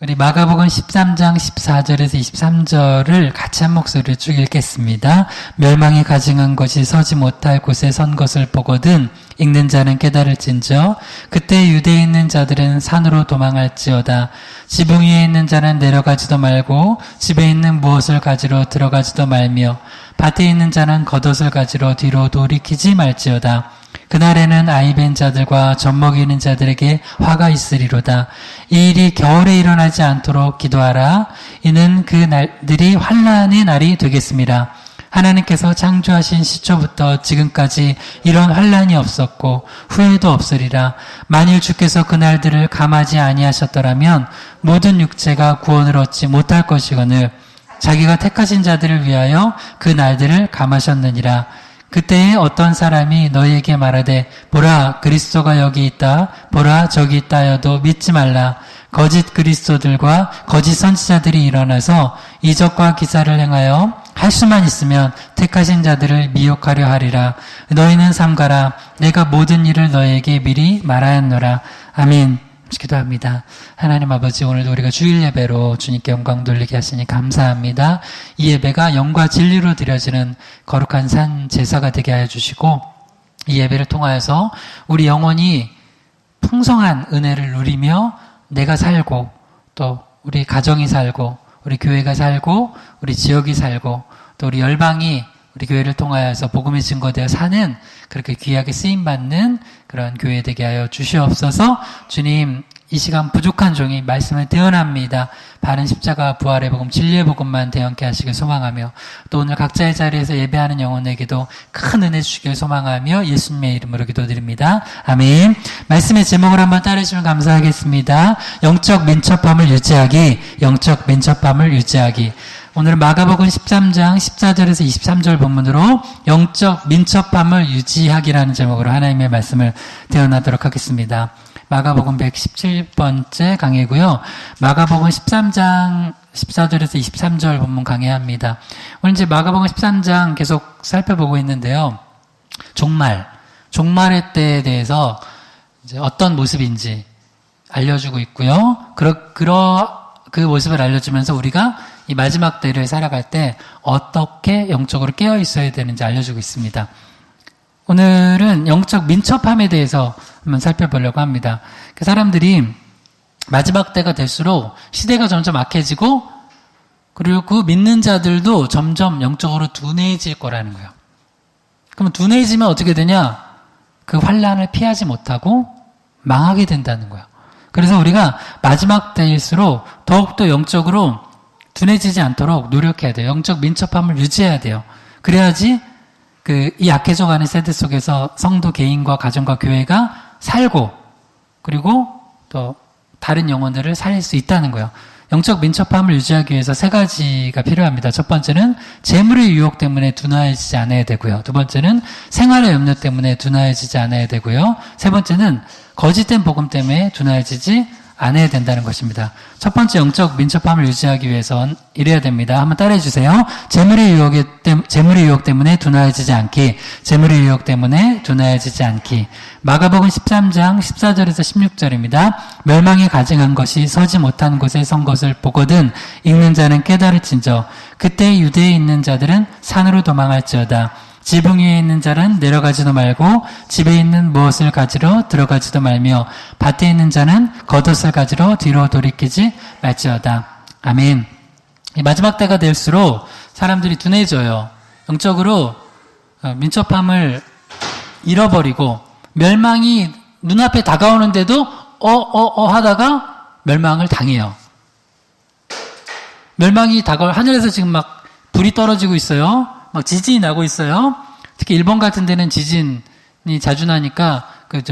우리 마가복음 13장 14절에서 23절을 같이 한 목소리로 쭉 읽겠습니다. 멸망이 가증한 것이 서지 못할 곳에 선 것을 보거든 읽는 자는 깨달을진저 그때 유대에 있는 자들은 산으로 도망할지어다. 지붕 위에 있는 자는 내려가지도 말고 집에 있는 무엇을 가지러 들어가지도 말며 밭에 있는 자는 겉옷을 가지러 뒤로 돌이키지 말지어다. 그날에는 아이 뵌 자들과 젖 먹이는 자들에게 화가 있으리로다. 이 일이 겨울에 일어나지 않도록 기도하라. 이는 그 날들이 환난의 날이 되겠습니다. 하나님께서 창조하신 시초부터 지금까지 이런 환난이 없었고 후에도 없으리라. 만일 주께서 그 날들을 감하지 아니하셨더라면 모든 육체가 구원을 얻지 못할 것이거늘 자기가 택하신 자들을 위하여 그 날들을 감하셨느니라. 그때에 어떤 사람이 너희에게 말하되 보라 그리스도가 여기 있다 보라 저기 있다 하여도 믿지 말라. 거짓 그리스도들과 거짓 선지자들이 일어나서 이적과 기사를 행하여 할 수만 있으면 택하신 자들을 미혹하려 하리라. 너희는 삼가라. 내가 모든 일을 너희에게 미리 말하였노라. 아멘. 기도합니다. 하나님 아버지, 오늘도 우리가 주일 예배로 주님께 영광 돌리게 하시니 감사합니다. 이 예배가 영과 진리로 드려지는 거룩한 산 제사가 되게 하여 주시고 이 예배를 통하여서 우리 영혼이 풍성한 은혜를 누리며 내가 살고 또 우리 가정이 살고 우리 교회가 살고 우리 지역이 살고 또 우리 열방이 우리 교회를 통하여서 복음이 증거되어 사는 그렇게 귀하게 쓰임받는 그런 교회 되게 하여 주시옵소서. 주님, 이 시간 부족한 종이 말씀을 대언합니다. 바른 십자가 부활의 복음 진리의 복음만 대언케 하시길 소망하며 또 오늘 각자의 자리에서 예배하는 영혼에게도 큰 은혜 주시길 소망하며 예수님의 이름으로 기도드립니다. 아멘. 말씀의 제목을 한번 따르시면 감사하겠습니다. 영적 민첩함을 유지하기. 영적 민첩함을 유지하기. 오늘은 마가복음 13장 14절에서 23절 본문으로 영적 민첩함을 유지하기라는 제목으로 하나님의 말씀을 대언하도록 하겠습니다. 마가복음 117번째 강해고요. 마가복음 13장 14절에서 23절 본문 강해합니다. 오늘 이제 마가복음 13장 계속 살펴보고 있는데요. 종말의 때에 대해서 이제 어떤 모습인지 알려주고 있고요. 그 모습을 알려주면서 우리가 이 마지막 때를 살아갈 때 어떻게 영적으로 깨어 있어야 되는지 알려주고 있습니다. 오늘은 영적 민첩함에 대해서 한번 살펴보려고 합니다. 그 사람들이 마지막 때가 될수록 시대가 점점 악해지고 그리고 그 믿는 자들도 점점 영적으로 둔해질 거라는 거예요. 그럼 둔해지면 어떻게 되냐? 그 환난을 피하지 못하고 망하게 된다는 거예요. 그래서 우리가 마지막 때일수록 더욱더 영적으로 둔해지지 않도록 노력해야 돼요. 영적 민첩함을 유지해야 돼요. 그래야지 이 약해져가는 세대 속에서 성도 개인과 가정과 교회가 살고 그리고 또 다른 영혼들을 살릴 수 있다는 거예요. 영적 민첩함을 유지하기 위해서 세 가지가 필요합니다. 첫 번째는 재물의 유혹 때문에 둔화해지지 않아야 되고요. 두 번째는 생활의 염려 때문에 둔화해지지 않아야 되고요. 세 번째는 거짓된 복음 때문에 둔화해지지 않아야 된다는 것입니다. 첫 번째 영적 민첩함을 유지하기 위해선 이래야 됩니다. 한번 따라해 주세요. 재물의 유혹 때문에 둔화해지지 않기. 재물의 유혹 때문에 둔화해지지 않기. 마가복음 13장 14절에서 16절입니다. 멸망이 가증한 것이 서지 못한 곳에 선 것을 보거든 읽는 자는 깨달을진저 그때 유대에 있는 자들은 산으로 도망할지어다. 지붕 위에 있는 자는 내려가지도 말고 집에 있는 무엇을 가지러 들어가지도 말며 밭에 있는 자는 겉옷을 가지러 뒤로 돌이키지 말지어다. 아멘. 마지막 때가 될수록 사람들이 둔해져요. 영적으로 민첩함을 잃어버리고 멸망이 눈앞에 다가오는데도 하다가 멸망을 당해요. 멸망이 하늘에서 지금 막 불이 떨어지고 있어요. 막 지진이 나고 있어요. 특히 일본 같은 데는 지진이 자주 나니까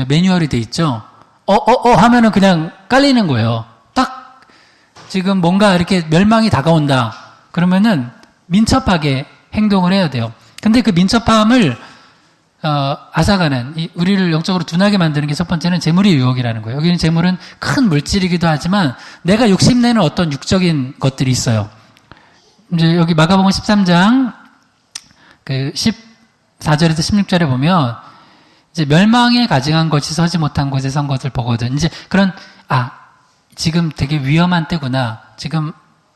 매뉴얼이 돼 있죠. 하면은 그냥 깔리는 거예요. 딱 지금 뭔가 이렇게 멸망이 다가온다. 그러면은 민첩하게 행동을 해야 돼요. 근데 그 민첩함을 앗아가는 우리를 영적으로 둔하게 만드는 게 첫 번째는 재물의 유혹이라는 거예요. 여기는 재물은 큰 물질이기도 하지만 내가 욕심내는 어떤 육적인 것들이 있어요. 이제 여기 마가복음 13장 14절에서 16절에 보면 이제 멸망에 가증한 것이 서지 못한 곳에 선 것을 보거든. 이제 지금 되게 위험한 때구나. 지금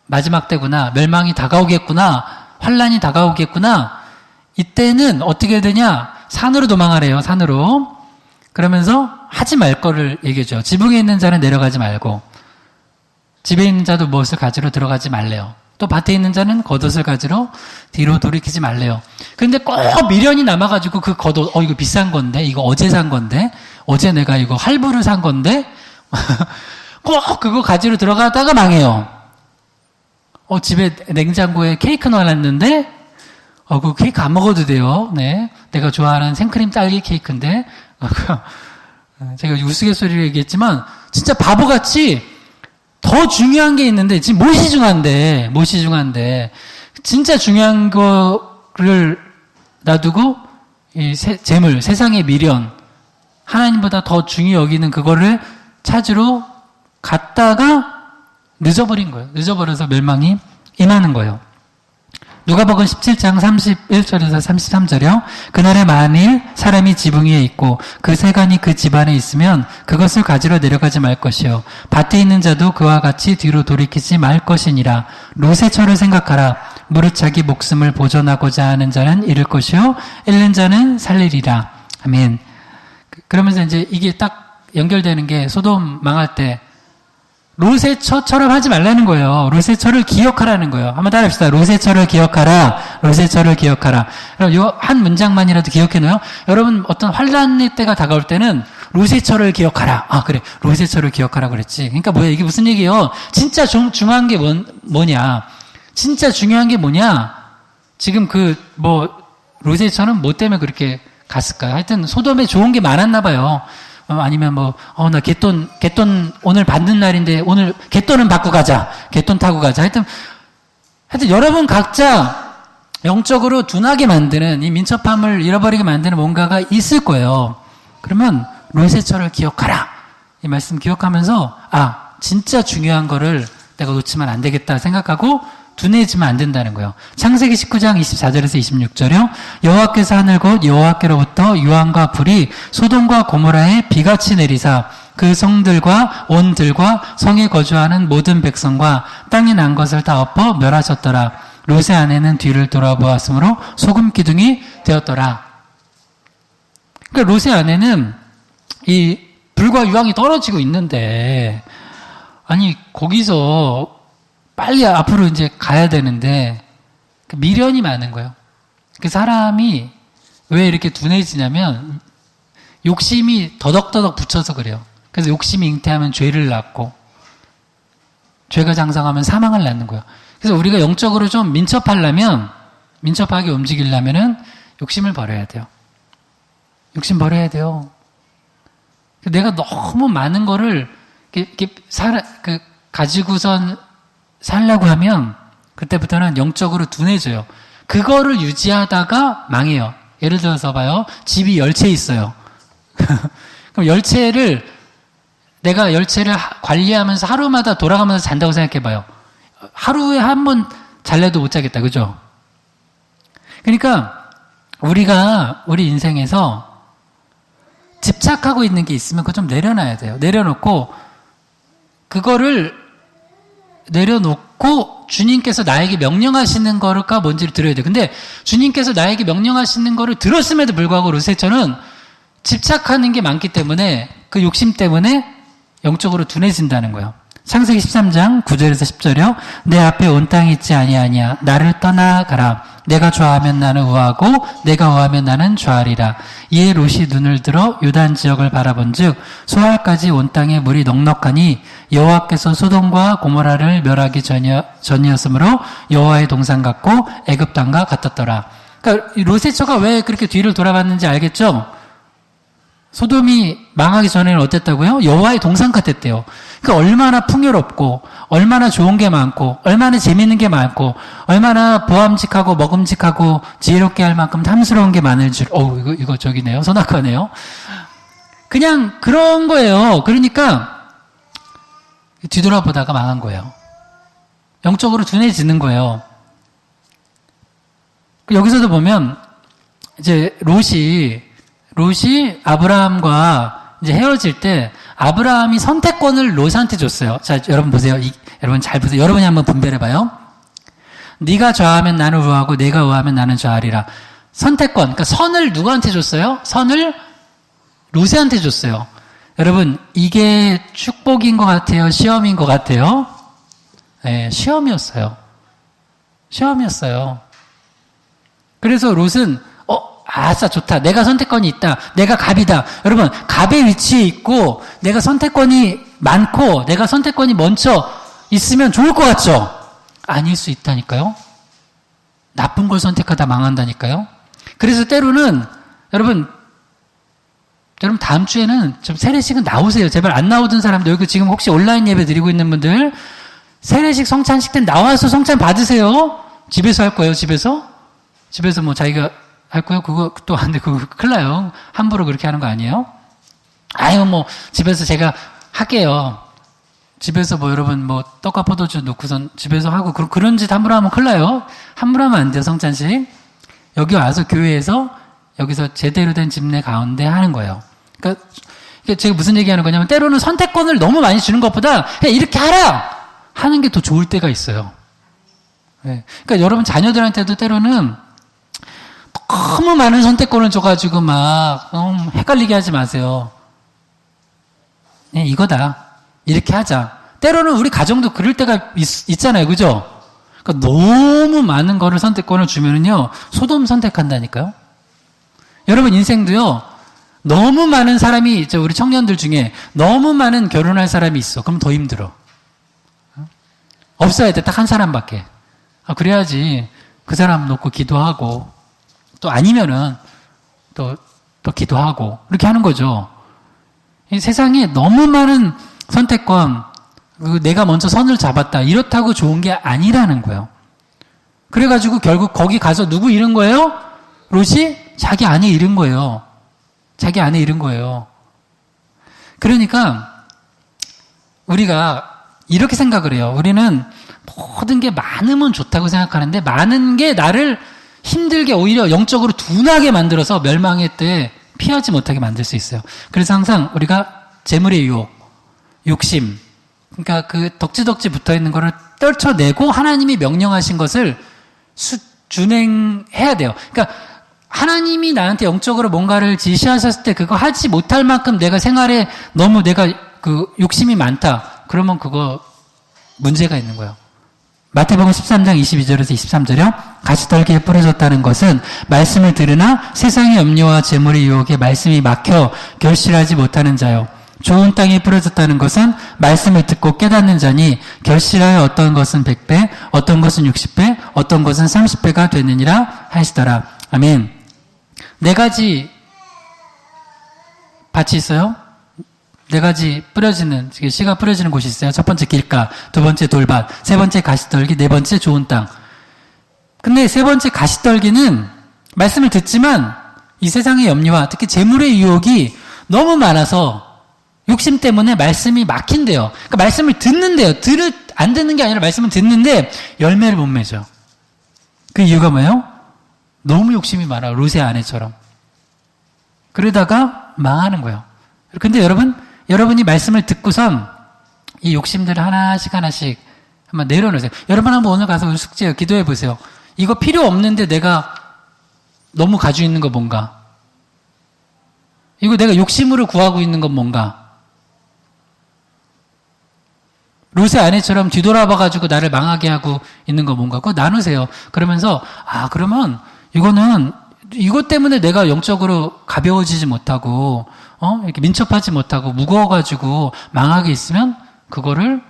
마지막 때구나. 멸망이 다가오겠구나. 환란이 다가오겠구나. 이때는 어떻게 되냐? 산으로 도망하래요. 산으로. 그러면서 하지 말 거를 얘기해줘요. 지붕에 있는 자는 내려가지 말고 집에 있는 자도 무엇을 가지러 들어가지 말래요. 또 밭에 있는 자는 겉옷을 가지러 뒤로 돌이키지 말래요. 그런데 꼭 미련이 남아가지고 그 겉옷, 이거 비싼 건데, 이거 어제 산 건데, 어제 내가 이거 할부를 산 건데, 꼭 그거 가지러 들어가다가 망해요. 집에 냉장고에 케이크 넣어놨는데, 그 케이크 안 먹어도 돼요. 네. 내가 좋아하는 생크림 딸기 케이크인데, 제가 우스갯소리를 얘기했지만, 진짜 바보같이 더 중요한 게 있는데, 지금 무엇이 중요한데, 진짜 중요한 거를 놔두고, 재물, 세상의 미련, 하나님보다 더 중요히 여기는 그거를 찾으러 갔다가 늦어버린 거예요. 늦어버려서 멸망이 임하는 거예요. 누가복음 17장 31절에서 33절이요. 그날에 만일 사람이 지붕 위에 있고 그 세간이 그 집안에 있으면 그것을 가지러 내려가지 말 것이요. 밭에 있는 자도 그와 같이 뒤로 돌이키지 말 것이니라. 롯의 처를 생각하라. 무릇 자기 목숨을 보존하고자 하는 자는 잃을 것이요. 잃는 자는 살리리라. 아멘. 그러면서 이제 이게 딱 연결되는 게 소돔 망할 때 롯의 처처럼 하지 말라는 거예요. 롯의 처를 기억하라는 거예요. 한번 따라합시다. 롯의 처를 기억하라. 롯의 처를 기억하라. 그럼 요 한 문장만이라도 기억해놓어요. 여러분 어떤 환란의 때가 다가올 때는 롯의 처를 기억하라. 그래. 롯의 처를 기억하라 그랬지. 그러니까 뭐야 이게 무슨 얘기예요? 진짜 중요한 게 뭐냐? 진짜 중요한 게 뭐냐? 지금 롯의 처는 뭐 때문에 그렇게 갔을까요? 하여튼 소돔에 좋은 게 많았나 봐요. 아니면 나 갯돈 오늘 받는 날인데 오늘 갯돈은 받고 가자. 갯돈 타고 가자. 하여튼 여러분 각자 영적으로 둔하게 만드는 이 민첩함을 잃어버리게 만드는 뭔가가 있을 거예요. 그러면 롯의 처를 기억하라. 이 말씀 기억하면서 진짜 중요한 거를 내가 놓치면 안 되겠다 생각하고 둔해지면 안 된다는 거예요. 창세기 19장 24절에서 26절이요. 여호와께서 하늘 곧 여호와께로부터 유황과 불이 소돔과 고모라에 비같이 내리사 그 성들과 온 들과 성에 거주하는 모든 백성과 땅에 난 것을 다 엎어 멸하셨더라. 롯의 아내는 뒤를 돌아보았으므로 소금 기둥이 되었더라. 그러니까 롯의 아내는 이 불과 유황이 떨어지고 있는데 거기서 빨리 앞으로 이제 가야 되는데 미련이 많은 거예요. 그 사람이 왜 이렇게 둔해지냐면 욕심이 더덕더덕 붙여서 그래요. 그래서 욕심이 잉태하면 죄를 낳고 죄가 장성하면 사망을 낳는 거예요. 그래서 우리가 영적으로 좀 민첩하게 움직이려면은 욕심을 버려야 돼요. 욕심 버려야 돼요. 내가 너무 많은 거를 가지고선 살려고 하면 그때부터는 영적으로 둔해져요. 그거를 유지하다가 망해요. 예를 들어서 봐요. 집이 열채 있어요. 그럼 내가 열채를 관리하면서 하루마다 돌아가면서 잔다고 생각해 봐요. 하루에 한 번 잘래도 못 자겠다. 그죠? 그러니까 우리 인생에서 집착하고 있는 게 있으면 그거 좀 내려놔야 돼요. 내려놓고 주님께서 나에게 명령하시는 거가 뭔지를 들어야 돼요. 근데 주님께서 나에게 명령하시는 거를 들었음에도 불구하고 롯의 처는 집착하는 게 많기 때문에 그 욕심 때문에 영적으로 둔해진다는 거예요. 창세기 13장 9절에서 10절이요. 내 앞에 온 땅이 있지 아니하냐. 나를 떠나가라. 내가 좋아하면 나는 우하고 내가 우하면 나는 좋아하리라. 이에 롯이 눈을 들어 요단 지역을 바라본즉 소알까지 온 땅에 물이 넉넉하니 여호와께서 소돔과 고모라를 멸하기 전이었으므로 여호와의 동산 같고 애굽 땅과 같았더라. 그러니까 롯의 처가 왜 그렇게 뒤를 돌아봤는지 알겠죠? 소돔이 망하기 전에는 어땠다고요? 여호와의 동산 같았대요. 그러니까 얼마나 풍요롭고 얼마나 좋은 게 많고 얼마나 재밌는 게 많고 얼마나 보암직하고 먹음직하고 지혜롭게 할 만큼 탐스러운 게 많을 줄. 이거 저기네요. 선악과네요. 그냥 그런 거예요. 그러니까 뒤돌아보다가 망한 거예요. 영적으로 둔해지는 거예요. 여기서도 보면 이제 롯이 아브라함과 이제 헤어질 때 아브라함이 선택권을 롯한테 줬어요. 자, 여러분 보세요. 여러분 잘 보세요. 여러분이 한번 분별해봐요. 네가 좌하면 나는 우하고 내가 우하면 나는 좌하리라. 선택권, 그러니까 선을 누구한테 줬어요? 선을 롯한테 줬어요. 여러분, 이게 축복인 것 같아요? 시험인 것 같아요? 네, 시험이었어요. 시험이었어요. 그래서 롯은 아싸 좋다. 내가 선택권이 있다. 내가 갑이다. 여러분, 갑의 위치에 있고 내가 선택권이 많고 내가 선택권이 먼저 있으면 좋을 것 같죠? 아닐 수 있다니까요. 나쁜 걸 선택하다 망한다니까요. 그래서 때로는 여러분 다음 주에는 좀 세례식은 나오세요. 제발 안 나오던 사람들, 여기 지금 혹시 온라인 예배 드리고 있는 분들 세례식 성찬식 때 나와서 성찬 받으세요. 집에서 할 거예요. 집에서 뭐 자기가 할 거예요. 그거 또 안 돼. 그거 큰일 나요. 함부로 그렇게 하는 거 아니에요? 아유 뭐 집에서 제가 할게요. 집에서 뭐 여러분 뭐 떡과 포도주 놓고선 집에서 하고 그런 짓 함부로 하면 큰일 나요. 함부로 하면 안 돼요. 성찬식. 여기 와서 교회에서 여기서 제대로 된 집내 가운데 하는 거예요. 그러니까 제가 무슨 얘기하는 거냐면 때로는 선택권을 너무 많이 주는 것보다 그냥 이렇게 하라 하는 게 더 좋을 때가 있어요. 네. 그러니까 여러분 자녀들한테도 때로는 너무 많은 선택권을 줘가지고 막 헷갈리게 하지 마세요. 네, 이거다. 이렇게 하자. 때로는 우리 가정도 그럴 때가 있잖아요. 그죠? 그러니까 너무 많은 거를 선택권을 주면은요, 소돔 선택한다니까요. 여러분 인생도요, 너무 많은 사람이, 우리 청년들 중에 너무 많은 결혼할 사람이 있어. 그럼 더 힘들어. 없어야 돼. 딱 한 사람밖에. 그래야지 그 사람 놓고 기도하고, 또 아니면은 또 기도하고, 이렇게 하는 거죠. 이 세상에 너무 많은 선택권, 내가 먼저 선을 잡았다. 이렇다고 좋은 게 아니라는 거예요. 그래가지고 결국 거기 가서 누구 잃은 거예요? 롯이 자기 아내 잃은 거예요. 자기 아내 잃은 거예요. 그러니까 우리가 이렇게 생각을 해요. 우리는 모든 게 많으면 좋다고 생각하는데 많은 게 나를 힘들게 오히려 영적으로 둔하게 만들어서 멸망의 때에 피하지 못하게 만들 수 있어요. 그래서 항상 우리가 재물의 유혹, 욕심, 그러니까 그 덕지덕지 붙어있는 거를 떨쳐내고 하나님이 명령하신 것을 준행해야 돼요. 그러니까 하나님이 나한테 영적으로 뭔가를 지시하셨을 때 그거 하지 못할 만큼 내가 생활에 너무 내가 그 욕심이 많다. 그러면 그거 문제가 있는 거예요. 마태복음 13장 22절에서 23절이요. 가시떨기에 뿌려졌다는 것은 말씀을 들으나 세상의 염려와 재물의 유혹에 말씀이 막혀 결실하지 못하는 자요. 좋은 땅에 뿌려졌다는 것은 말씀을 듣고 깨닫는 자니 결실하여 어떤 것은 100배, 어떤 것은 60배, 어떤 것은 30배가 되느니라 하시더라. 아멘. 4가지 밭이 있어요. 4가지 뿌려지는, 씨가 뿌려지는 곳이 있어요. 첫 번째 길가, 두 번째 돌밭, 세 번째 가시떨기, 네 번째 좋은 땅. 근데 세 번째 가시떨기는 말씀을 듣지만 이 세상의 염려와 특히 재물의 유혹이 너무 많아서 욕심 때문에 말씀이 막힌대요. 그러니까 말씀을 듣는데요. 안 듣는 게 아니라 말씀을 듣는데 열매를 못 맺어. 그 이유가 뭐예요? 너무 욕심이 많아. 롯의 아내처럼. 그러다가 망하는 거예요. 근데 여러분이 말씀을 듣고선 이 욕심들을 하나씩 한번 내려놓으세요. 여러분 한번 오늘 가서 숙제해요. 기도해 보세요. 이거 필요 없는데 내가 너무 가지고 있는 거 뭔가? 이거 내가 욕심으로 구하고 있는 건 뭔가? 롯의 아내처럼 뒤돌아봐가지고 나를 망하게 하고 있는 거 뭔가? 그거 나누세요. 그러면서 그러면 이것 때문에 내가 영적으로 가벼워지지 못하고 이렇게 민첩하지 못하고 무거워가지고 망하게 있으면 그거를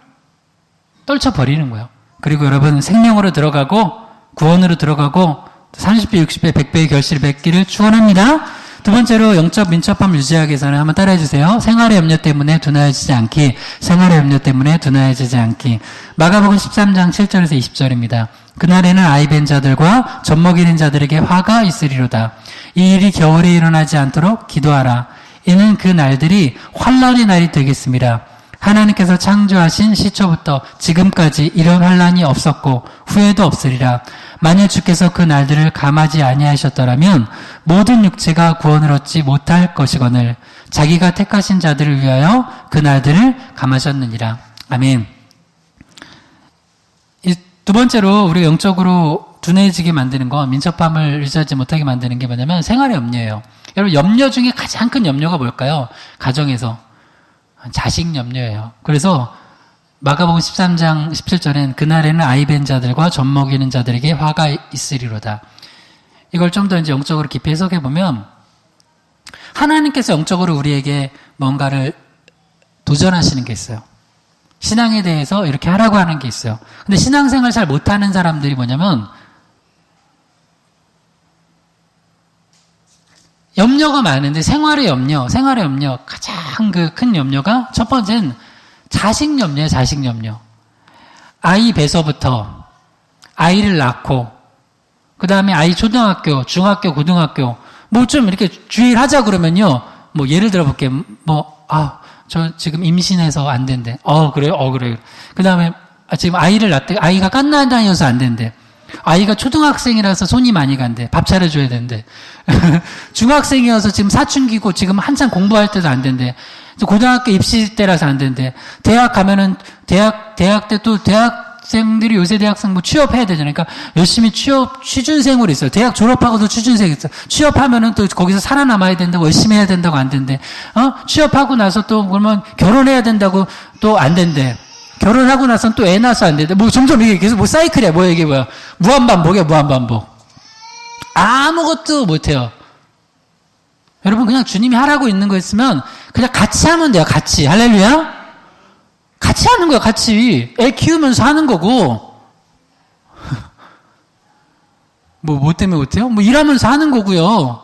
떨쳐버리는 거예요. 그리고 여러분 생명으로 들어가고 구원으로 들어가고 30배, 60배, 100배의 결실을 맺기를 축원합니다. 두 번째로 영적 민첩함 유지하기 위해서는 한번 따라해 주세요. 생활의 염려 때문에 둔하여지지 않기. 생활의 염려 때문에 둔하여지지 않기. 마가복음 13장 7절에서 20절입니다. 그날에는 아이벤 자들과 젖먹이는 자들에게 화가 있으리로다. 이 일이 겨울에 일어나지 않도록 기도하라. 이는 그 날들이 환난의 날이 되겠습니다. 하나님께서 창조하신 시초부터 지금까지 이런 환난이 없었고 후에도 없으리라. 만일 주께서 그 날들을 감하지 아니하셨더라면 모든 육체가 구원을 얻지 못할 것이거늘 자기가 택하신 자들을 위하여 그 날들을 감하셨느니라. 아멘. 이 두 번째로 우리 영적으로 둔해지게 만드는 건, 민첩함을 유지하지 못하게 만드는 게 뭐냐면 생활의 염려예요. 여러분, 염려 중에 가장 큰 염려가 뭘까요? 가정에서 자식 염려예요. 그래서 마가복음 13장 17절엔 그날에는 아이 벤 자들과 젖 먹이는 자들에게 화가 있으리로다. 이걸 좀 더 이제 영적으로 깊이 해석해 보면, 하나님께서 영적으로 우리에게 뭔가를 도전하시는 게 있어요. 신앙에 대해서 이렇게 하라고 하는 게 있어요. 근데 신앙생활 잘 못하는 사람들이 뭐냐면, 염려가 많은데 생활의 염려, 가장 큰 염려가 첫 번째는 자식 염려예요, 자식 염려. 아이 배서부터 아이를 낳고, 그 다음에 아이 초등학교, 중학교, 고등학교, 뭐 좀 이렇게 주의를 하자 그러면요, 뭐 예를 들어 볼게요. 저 지금 임신해서 안 된대. 그래요? 그래요. 그 다음에 지금 아이를 낳대, 아이가 갓난아이여서 안 된대. 아이가 초등학생이라서 손이 많이 간대. 밥 차려줘야 된대. 중학생이어서 지금 사춘기고 지금 한참 공부할 때도 안 된대. 고등학교 입시 때라서 안 된대. 대학 가면은 대학 때 또 대학생들이 요새 대학생 뭐 취업해야 되잖아요. 그러니까 열심히 취준생으로 있어요. 대학 졸업하고도 취준생 있어요. 취업하면은 또 거기서 살아남아야 된다고, 열심히 해야 된다고 안 된대. 취업하고 나서 또 그러면 결혼해야 된다고 또 안 된대. 결혼하고 나서는 또 애 낳아서 안 된대. 뭐 점점 이게 계속 뭐 사이클이야. 이게 뭐야. 무한반복이야, 무한반복. 아무것도 못해요. 여러분, 그냥 주님이 하라고 있는 거 있으면 그냥 같이 하면 돼요. 같이. 할렐루야. 같이 하는 거야, 같이. 애 키우면서 하는 거고. 뭐 때문에 못해요? 뭐 일하면서 하는 거고요.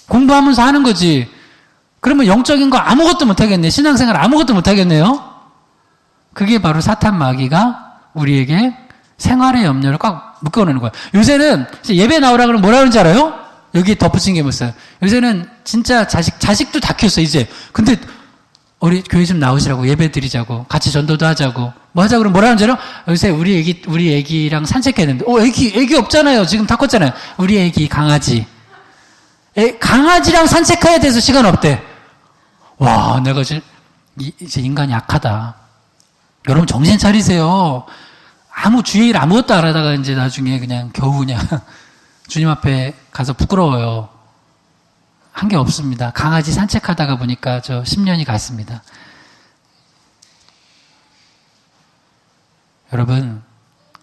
공부하면서 하는 거지. 그러면 영적인 거 아무것도 못하겠네. 신앙생활 아무것도 못하겠네요. 그게 바로 사탄 마귀가 우리에게 생활의 염려를 꽉 묶어놓는 거야. 요새는 예배 나오라 그러면 뭐라 그러는지 알아요? 여기 덧붙인 게 뭐였어요? 요새는 진짜 자식도 다 키웠어, 이제. 근데 우리 교회 좀 나오시라고, 예배 드리자고, 같이 전도도 하자고, 뭐 하자고 그러면 뭐라 하는지 알아요? 요새 우리 애기랑 산책해야 되는데, 애기 없잖아요. 지금 다 컸잖아요. 우리 애기 강아지. 강아지랑 산책해야 돼서 시간 없대. 와, 내가 이제 인간이 약하다. 여러분 정신 차리세요. 주일 아무것도 안 하다가 이제 나중에 그냥 겨우 그냥 주님 앞에 가서 부끄러워요. 한 게 없습니다. 강아지 산책하다가 보니까 저 10년이 갔습니다. 여러분,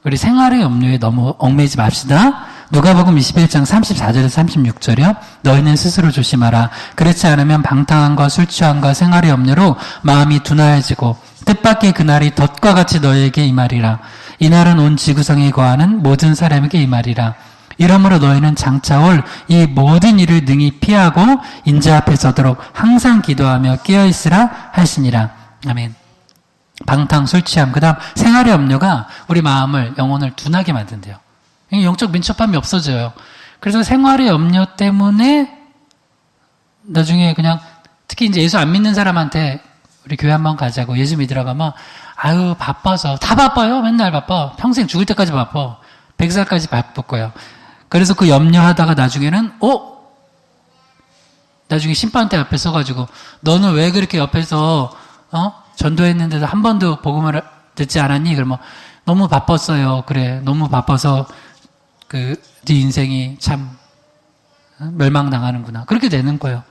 우리 생활의 염려에 너무 얽매이지 맙시다. 누가복음 21장 34절에서 36절이요. 너희는 스스로 조심하라. 그렇지 않으면 방탕함과 술 취함과 생활의 염려로 마음이 둔하여지고 뜻밖의 그날이 덫과 같이 너희에게 임하리라. 이날은 온 지구상에 거하는 모든 사람에게 임하리라. 이러므로 너희는 장차 올 이 모든 일을 능히 피하고 인자 앞에 서도록 항상 기도하며 깨어있으라 하시니라. 아멘. 방탕, 술 취함, 그 다음 생활의 염려가 우리 마음을, 영혼을 둔하게 만든대요. 영적 민첩함이 없어져요. 그래서 생활의 염려 때문에 나중에 그냥, 특히 이제 예수 안 믿는 사람한테 우리 교회 한번 가자고, 예수 믿으라고 하면 바빠서, 다 바빠요. 맨날 바빠. 평생 죽을 때까지 바빠. 100살까지 바쁠 거예요. 그래서 그 염려하다가 나중에는 나중에 심판대 앞에 서가지고 너는 왜 그렇게 옆에서 전도했는데도 한 번도 복음을 듣지 않았니? 그러면 너무 바빴어요. 그래, 너무 바빠서 네 인생이 참 멸망당하는구나. 그렇게 되는 거예요.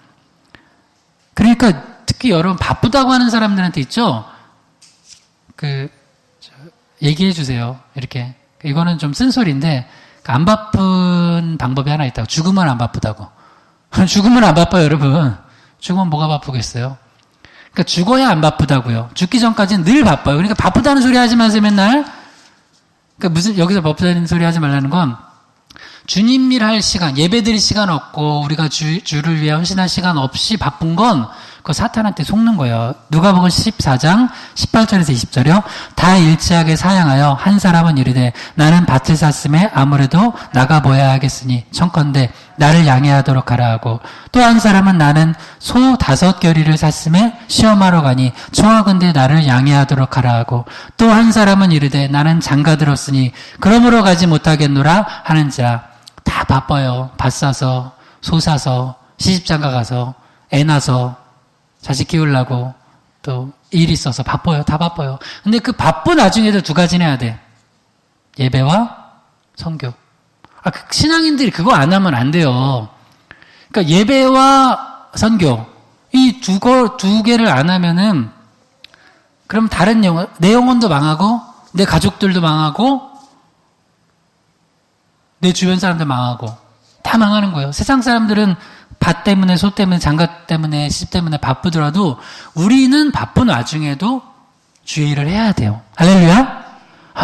그러니까 특히 여러분 바쁘다고 하는 사람들한테 있죠? 얘기해 주세요. 이렇게. 이거는 좀 쓴소리인데, 안 바쁜 방법이 하나 있다고. 죽으면 안 바쁘다고. 죽으면 안 바빠요, 여러분. 죽으면 뭐가 바쁘겠어요? 그러니까 죽어야 안 바쁘다고요. 죽기 전까지는 늘 바빠요. 그러니까 바쁘다는 소리 하지 마세요, 맨날. 그러니까 여기서 바쁘다는 소리 하지 말라는 건, 주님 일할 시간, 예배 드릴 시간 없고, 우리가 주를 위해 헌신할 시간 없이 바쁜 건, 그거 사탄한테 속는 거예요. 누가복음 14장 18절에서 20절이요. 다 일치하게 사양하여 한 사람은 이르되 나는 밭을 샀음에 아무래도 나가보아야 하겠으니 청컨대 나를 양해하도록 하라 하고, 또 한 사람은 나는 소 5겨리를 샀음에 시험하러 가니 청하건대 나를 양해하도록 하라 하고, 또 한 사람은 이르되 나는 장가 들었으니 그러므로 가지 못하겠노라 하는지라. 다 바빠요. 밭 사서, 소 사서, 시집장가 가서, 애 낳아서, 자식 키우려고 또 일이 있어서 바빠요. 다 바빠요. 근데 그 바쁜 와중에도 두 가지는 해야 돼. 예배와 선교. 신앙인들이 그거 안 하면 안 돼요. 그러니까 예배와 선교. 이 두 개를 안 하면은 그럼 다른 영혼, 내 영혼도 망하고 내 가족들도 망하고 내 주변 사람들 망하고 다 망하는 거예요. 세상 사람들은 밭 때문에 소 때문에 장가 때문에 시집 때문에 바쁘더라도 우리는 바쁜 와중에도 주의를 해야 돼요. 할렐루야.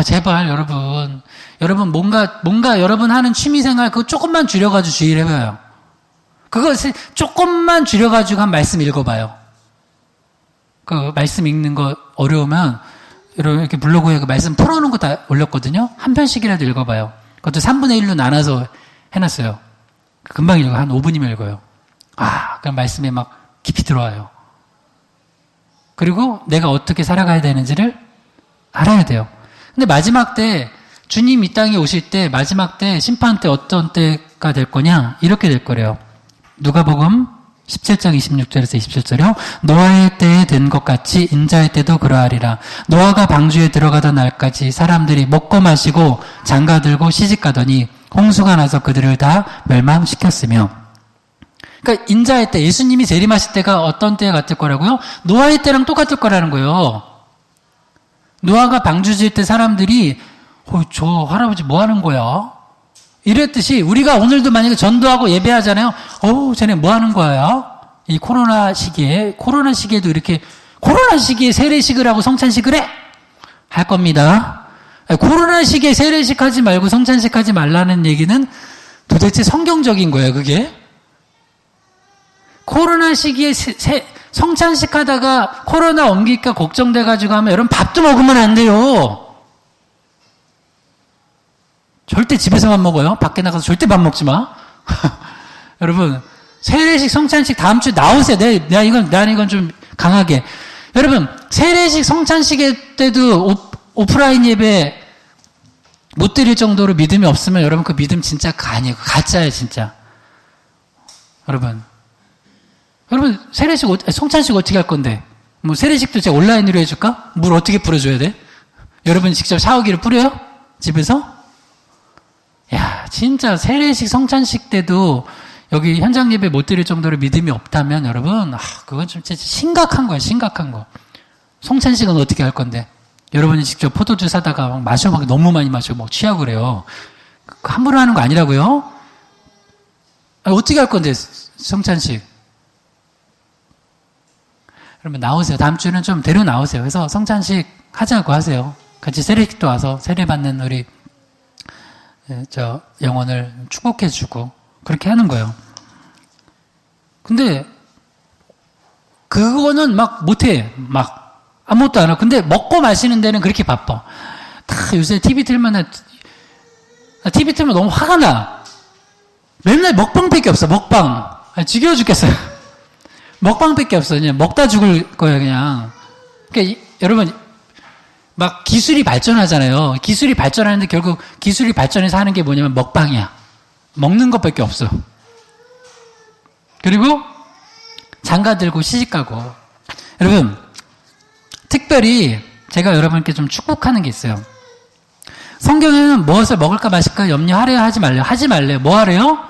제발 여러분 뭔가 여러분 하는 취미생활 그거 조금만 줄여가지고 주의를 해봐요. 그거 조금만 줄여가지고 한 말씀 읽어봐요. 그 말씀 읽는 거 어려우면 이렇게 블로그에 그 말씀 풀어놓은 거 다 올렸거든요. 한 편씩이라도 읽어봐요. 그것도 3분의 1로 나눠서 해놨어요. 금방 읽어요. 한 5분이면 읽어요. 그럼 말씀에 막 깊이 들어와요. 그리고 내가 어떻게 살아가야 되는지를 알아야 돼요. 근데 마지막 때 주님 이 땅에 오실 때 마지막 때 심판 때 어떤 때가 될 거냐? 이렇게 될 거래요. 누가복음 17장 26절에서 27절이요. 노아의 때에 된 것 같이 인자의 때도 그러하리라. 노아가 방주에 들어가던 날까지 사람들이 먹고 마시고 장가들고 시집가더니 홍수가 나서 그들을 다 멸망시켰으며. 그러니까 인자의 때, 예수님이 재림하실 때가 어떤 때가 같을 거라고요? 노아의 때랑 똑같을 거라는 거예요. 노아가 방주 지을 때 사람들이 저 할아버지 뭐 하는 거야? 이랬듯이 우리가 오늘도 만약에 전도하고 예배하잖아요. 쟤네 뭐 하는 거야? 이 코로나 시기에도 이렇게 코로나 시기에 세례식을 하고 성찬식을 해? 할 겁니다. 코로나 시기에 세례식 하지 말고 성찬식 하지 말라는 얘기는 도대체 성경적인 거예요, 그게? 코로나 시기에 성찬식 하다가 코로나 옮길까 걱정돼가지고 하면 여러분 밥도 먹으면 안 돼요. 절대 집에서만 먹어요. 밖에 나가서 절대 밥 먹지 마. 여러분, 세례식, 성찬식 다음 주에 나오세요. 내가 이건 좀 강하게. 여러분, 세례식, 성찬식 때도 오프라인 예배 못 드릴 정도로 믿음이 없으면 여러분 그 믿음 진짜 아니에요. 가짜예요, 진짜. 여러분, 세례식, 성찬식 어떻게 할 건데? 뭐 세례식도 제가 온라인으로 해줄까? 물 어떻게 뿌려줘야 돼? 여러분 직접 샤워기를 뿌려요? 집에서? 야, 진짜 세례식, 성찬식 때도 여기 현장 예배 못 드릴 정도로 믿음이 없다면 여러분, 그건 좀 진짜 심각한 거야, 심각한 거. 성찬식은 어떻게 할 건데? 여러분이 직접 포도주 사다가 막 너무 많이 마시고 막 취하고 그래요. 함부로 하는 거 아니라고요? 어떻게 할 건데, 성찬식? 그러면 나오세요. 다음 주는 좀 데려 나오세요. 그래서 성찬식 하자고 하세요. 같이 세례식도 와서 세례받는 우리 영혼을 축복해주고 그렇게 하는 거예요. 근데 그거는 막 못해. 막 아무것도 안 하고. 근데 먹고 마시는 데는 그렇게 바빠. 다 요새 TV 틀면 너무 화가 나. 맨날 먹방밖에 없어. 먹방. 지겨워 죽겠어요. 먹방밖에 없어. 그냥 먹다 죽을 거예요, 그냥. 그러니까 여러분, 막 기술이 발전하잖아요. 기술이 발전하는데 결국 기술이 발전해서 하는 게 뭐냐면 먹방이야. 먹는 것밖에 없어. 그리고 장가 들고 시집 가고. 여러분, 특별히 제가 여러분께 좀 축복하는 게 있어요. 성경에는 무엇을 먹을까 마실까 염려하래요, 하지 말래요? 하지 말래요. 뭐 하래요?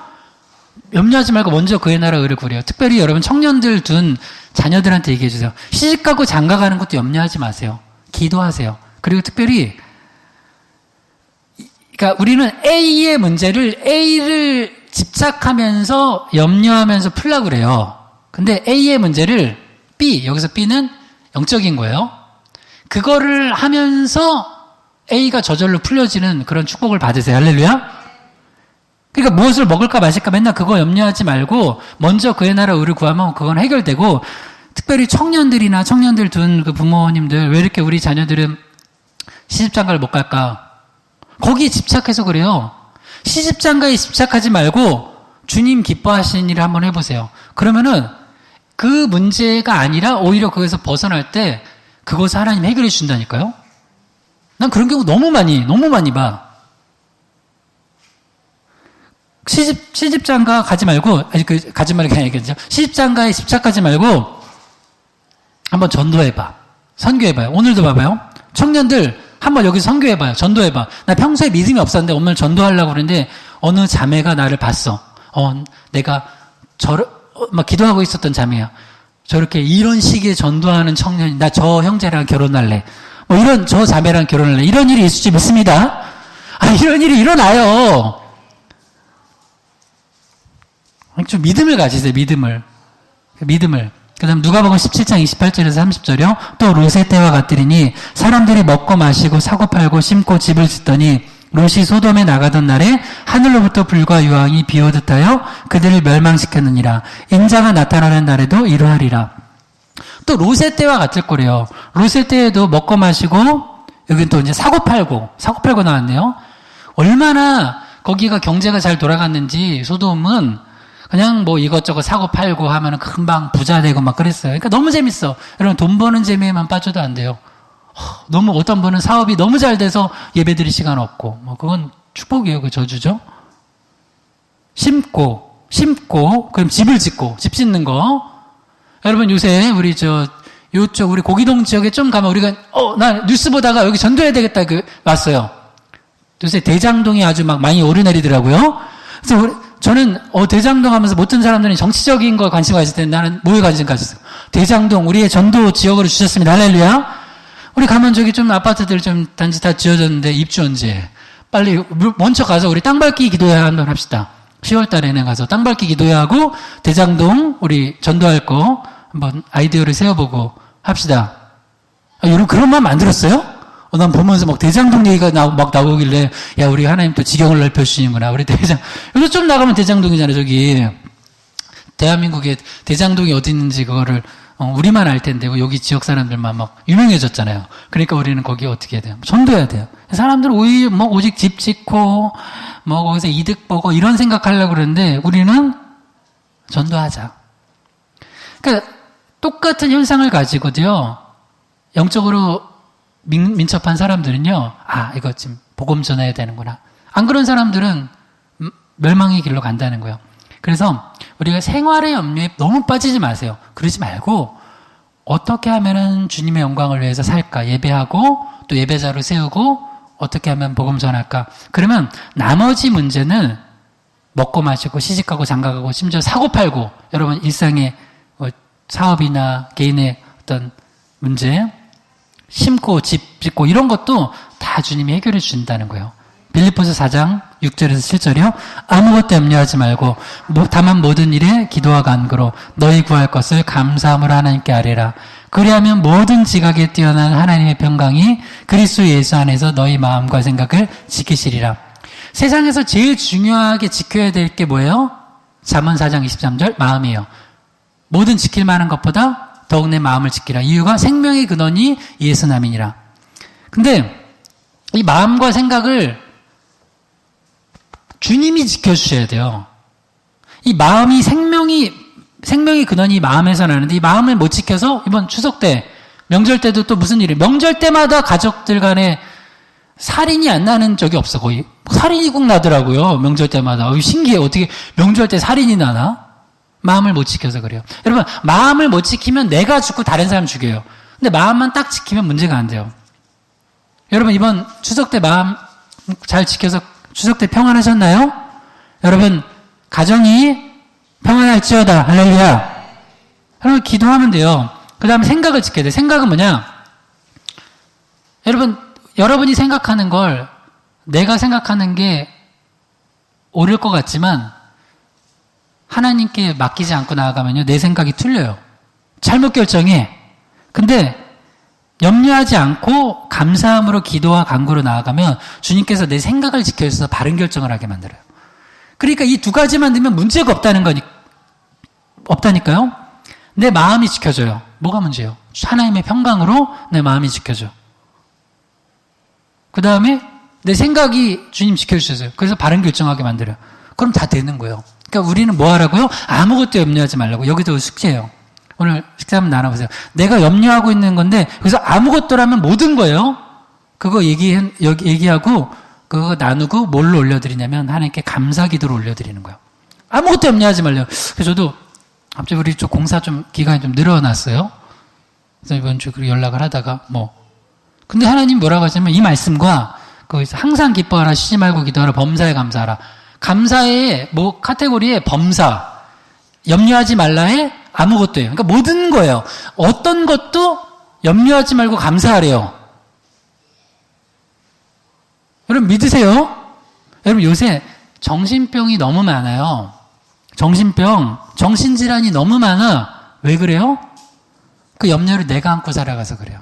염려하지 말고 먼저 그의 나라 의를 구해요. 특별히 여러분 청년들 둔 자녀들한테 얘기해 주세요. 시집 가고 장가 가는 것도 염려하지 마세요. 기도하세요. 그리고 특별히 그러니까 우리는 A의 문제를 A를 집착하면서 염려하면서 풀려고 그래요. 근데 A의 문제를 B, 여기서 B는 영적인 거예요. 그거를 하면서 A가 저절로 풀려지는 그런 축복을 받으세요. 할렐루야. 그러니까 무엇을 먹을까 마실까 맨날 그거 염려하지 말고 먼저 그의 나라 의를 구하면 그건 해결되고, 특별히 청년들이나 청년들 둔 그 부모님들 왜 이렇게 우리 자녀들은 시집장가를 못 갈까? 거기에 집착해서 그래요. 시집장가에 집착하지 말고 주님 기뻐하시는 일을 한번 해보세요. 그러면은 그 문제가 아니라 오히려 거기서 벗어날 때 그것을 하나님 해결해 주신다니까요. 난 그런 경우 너무 많이 봐. 시집장가 가지 말고, 가지 말게 아니겠죠. 시집장가에 집착하지 말고, 한번 전도해봐. 선교해봐요. 오늘도 봐봐요. 청년들 한번 여기서 선교해봐요. 전도해봐. 나 평소에 믿음이 없었는데 오늘 전도하려고 그러는데 어느 자매가 나를 봤어. 내가 막 기도하고 있었던 자매야. 저렇게 이런 식의 전도하는 청년이, 나 저 형제랑 결혼할래. 뭐 이런, 저 자매랑 결혼할래. 이런 일이 있을지 믿습니다. 이런 일이 일어나요. 좀 믿음을 가지세요, 믿음을. 그 다음 누가복음 17장 28절에서 30절이요. 또 롯의 때와 같으리니 사람들이 먹고 마시고 사고 팔고 심고 집을 짓더니 롯이 소돔에 나가던 날에 하늘로부터 불과 유황이 비오듯 하여 그들을 멸망시켰느니라. 인자가 나타나는 날에도 이러하리라. 또 롯의 때와 같을 거래요. 롯의 때에도 먹고 마시고 여긴 또 이제 사고 팔고 나왔네요. 얼마나 거기가 경제가 잘 돌아갔는지 소돔은 그냥 뭐 이것저것 사고 팔고 하면은 금방 부자 되고 막 그랬어요. 그러니까 너무 재밌어. 여러분 돈 버는 재미에만 빠져도 안 돼요. 너무 어떤 분은 사업이 너무 잘 돼서 예배 드릴 시간 없고 뭐 그건 축복이에요. 그 저주죠. 심고 그럼 집을 짓고 집 짓는 거. 여러분 요새 우리 요쪽 우리 고기동 지역에 좀 가면 우리가 나 뉴스 보다가 여기 전도해야 되겠다 왔어요. 요새 대장동이 아주 막 많이 오르내리더라고요. 그래서 저는 대장동 하면서 못든 사람들은 정치적인 거 관심 가질 텐데 나는 뭐에 관심 가졌어요. 대장동 우리의 전도 지역으로 주셨습니다. 할렐루야. 우리 가면 저기 좀 아파트들 좀 단지 다 지어졌는데 입주 언제? 빨리 먼저 가서 우리 땅 밟기 기도회 한번 합시다. 10월 달에는 가서 땅 밟기 기도회 하고 대장동 우리 전도할 거 한번 아이디어를 세워보고 합시다. 여러분 그런 마음 만들었어요? 난 보면서 막 대장동 얘기가 막 나오길래 야 우리 하나님 또 지경을 넓혀주시는구나. 우리 여기서 좀 나가면 대장동이잖아요. 저기 대한민국에 대장동이 어디 있는지 그거를 우리만 알 텐데 여기 지역 사람들만 막 유명해졌잖아요. 그러니까 우리는 거기 어떻게 해야 돼요? 전도해야 돼요. 사람들은 오직 집 짓고 뭐 거기서 이득 보고 이런 생각하려고 그러는데 우리는 전도하자. 그러니까 똑같은 현상을 가지고도요. 영적으로 민첩한 사람들은요. 이거 지금 복음 전해야 되는구나. 안 그런 사람들은 멸망의 길로 간다는 거예요. 그래서 우리가 생활의 염려에 너무 빠지지 마세요. 그러지 말고 어떻게 하면은 주님의 영광을 위해서 살까? 예배하고 또 예배자로 세우고 어떻게 하면 복음 전할까? 그러면 나머지 문제는 먹고 마시고 시집가고 장가가고 심지어 사고 팔고 여러분 일상의 사업이나 개인의 어떤 문제 심고 집 짓고 이런 것도 다 주님이 해결해 주신다는 거예요. 빌립보서 4장 6절에서 7절이요. 아무것도 염려하지 말고 다만 모든 일에 기도와 간구로 너희 구할 것을 감사함으로 하나님께 아뢰라. 그리하면 모든 지각에 뛰어난 하나님의 평강이 그리스도 예수 안에서 너희 마음과 생각을 지키시리라. 세상에서 제일 중요하게 지켜야 될 게 뭐예요? 잠언 4장 23절 마음이에요. 모든 지킬 만한 것보다 더욱 내 마음을 지키라. 이유가 생명의 근원이 예수남이니라. 근데 이 마음과 생각을 주님이 지켜주셔야 돼요. 이 마음이 생명의 근원이 마음에서 나는데 이 마음을 못 지켜서 이번 추석 때, 명절 때도 또 무슨 일이, 명절 때마다 가족들 간에 살인이 안 나는 적이 없어, 거의. 살인이 꼭 나더라고요, 명절 때마다. 신기해. 어떻게 명절 때 살인이 나나? 마음을 못 지켜서 그래요. 여러분, 마음을 못 지키면 내가 죽고 다른 사람 죽여요. 근데 마음만 딱 지키면 문제가 안 돼요. 여러분, 이번 추석 때 마음 잘 지켜서 추석 때 평안하셨나요? 여러분, 가정이 평안할지어다. 할렐루야. 여러분, 기도하면 돼요. 그 다음에 생각을 지켜야 돼요. 생각은 뭐냐? 여러분, 여러분이 생각하는 걸 내가 생각하는 게 옳을 것 같지만 하나님께 맡기지 않고 나아가면요, 내 생각이 틀려요. 잘못 결정해. 근데 염려하지 않고 감사함으로 기도와 간구로 나아가면 주님께서 내 생각을 지켜주셔서 바른 결정을 하게 만들어요. 그러니까 이 두 가지만 넣으면 문제가 없다니까요. 내 마음이 지켜져요. 뭐가 문제예요? 하나님의 평강으로 내 마음이 지켜져. 그 다음에 내 생각이 주님 지켜주셔서요. 그래서 바른 결정하게 만들어요. 그럼 다 되는 거예요. 그러니까 우리는 뭐 하라고요? 아무것도 염려하지 말라고. 여기도 숙제예요. 오늘 식사 한번 나눠보세요. 내가 염려하고 있는 건데 그래서 아무것도라면 모든 거예요. 그거 얘기하고 그거 나누고 뭘로 올려드리냐면 하나님께 감사 기도로 올려드리는 거예요. 아무것도 염려하지 말래요. 그래서 저도 갑자기 우리 쪽 공사 좀 기간이 좀 늘어났어요. 그래서 이번 주에 연락을 하다가 근데 하나님 뭐라고 하시냐면 이 말씀과 거기서 항상 기뻐하라, 쉬지 말고 기도하라, 범사에 감사하라. 감사의 카테고리에 범사, 염려하지 말라에 아무것도예요. 그러니까 모든 거예요. 어떤 것도 염려하지 말고 감사하래요. 여러분 믿으세요? 여러분 요새 정신병이 너무 많아요. 정신질환이 너무 많아. 왜 그래요? 그 염려를 내가 안고 살아가서 그래요.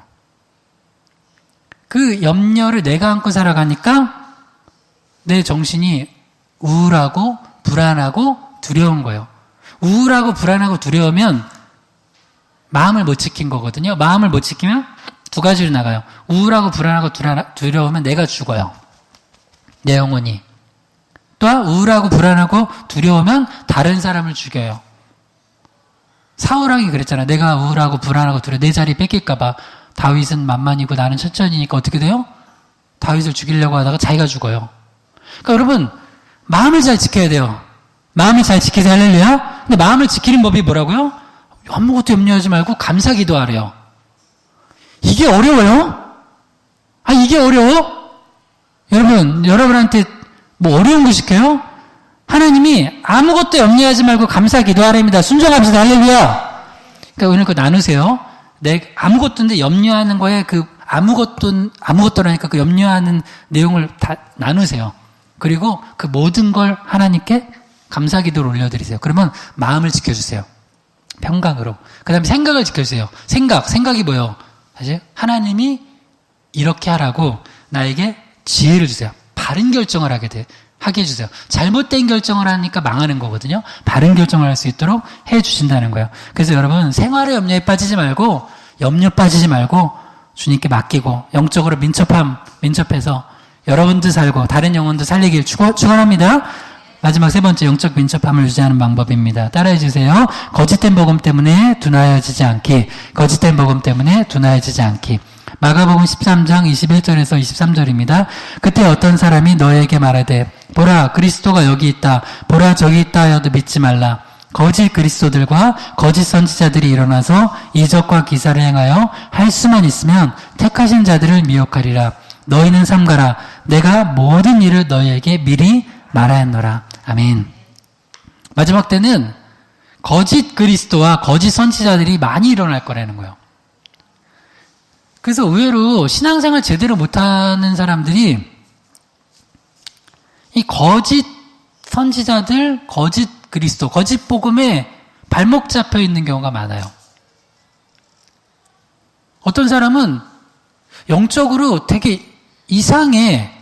그 염려를 내가 안고 살아가니까 내 정신이 우울하고 불안하고 두려운 거예요. 우울하고 불안하고 두려우면 마음을 못 지킨 거거든요. 마음을 못 지키면 두 가지로 나가요. 우울하고 불안하고 두려우면 내가 죽어요. 내 영혼이. 또한 우울하고 불안하고 두려우면 다른 사람을 죽여요. 사울왕이 그랬잖아요. 내가 우울하고 불안하고 두려워 내 자리 뺏길까봐. 다윗은 만만이고 나는 천천히니까 어떻게 돼요? 다윗을 죽이려고 하다가 자기가 죽어요. 그러니까 여러분 마음을 잘 지켜야 돼요. 마음을 잘 지키세요. 할렐루야. 근데 마음을 지키는 법이 뭐라고요? 아무것도 염려하지 말고 감사 기도하래요. 이게 어려워요? 이게 어려워? 여러분한테 어려운 거 시켜요? 하나님이 아무것도 염려하지 말고 감사 기도하랍니다. 순종합시다. 할렐루야. 그러니까 오늘 그거 나누세요. 아무것도인데 염려하는 거에 아무것도라니까 그 염려하는 내용을 다 나누세요. 그리고 그 모든 걸 하나님께 감사 기도를 올려드리세요. 그러면 마음을 지켜주세요. 평강으로. 그 다음에 생각을 지켜주세요. 생각이 뭐예요? 사실 하나님이 이렇게 하라고 나에게 지혜를 주세요. 바른 결정을 하게 해주세요. 잘못된 결정을 하니까 망하는 거거든요. 바른 결정을 할 수 있도록 해주신다는 거예요. 그래서 여러분 생활의 염려 빠지지 말고 주님께 맡기고 영적으로 민첩해서 여러분도 살고 다른 영혼도 살리길 축원합니다. 마지막 세 번째 영적 민첩함을 유지하는 방법입니다. 따라해 주세요. 거짓된 복음 때문에 둔하여지지 않기. 마가복음 13장 21절에서 23절입니다. 그때 어떤 사람이 너에게 말하되 보라 그리스도가 여기 있다. 보라 저기 있다 하여도 믿지 말라. 거짓 그리스도들과 거짓 선지자들이 일어나서 이적과 기사를 행하여 할 수만 있으면 택하신 자들을 미혹하리라. 너희는 삼가라. 내가 모든 일을 너희에게 미리 말하였노라. 아멘. 마지막 때는 거짓 그리스도와 거짓 선지자들이 많이 일어날 거라는 거예요. 그래서 의외로 신앙생활 제대로 못하는 사람들이 이 거짓 선지자들, 거짓 그리스도, 거짓 복음에 발목 잡혀 있는 경우가 많아요. 어떤 사람은 영적으로 되게 이상해.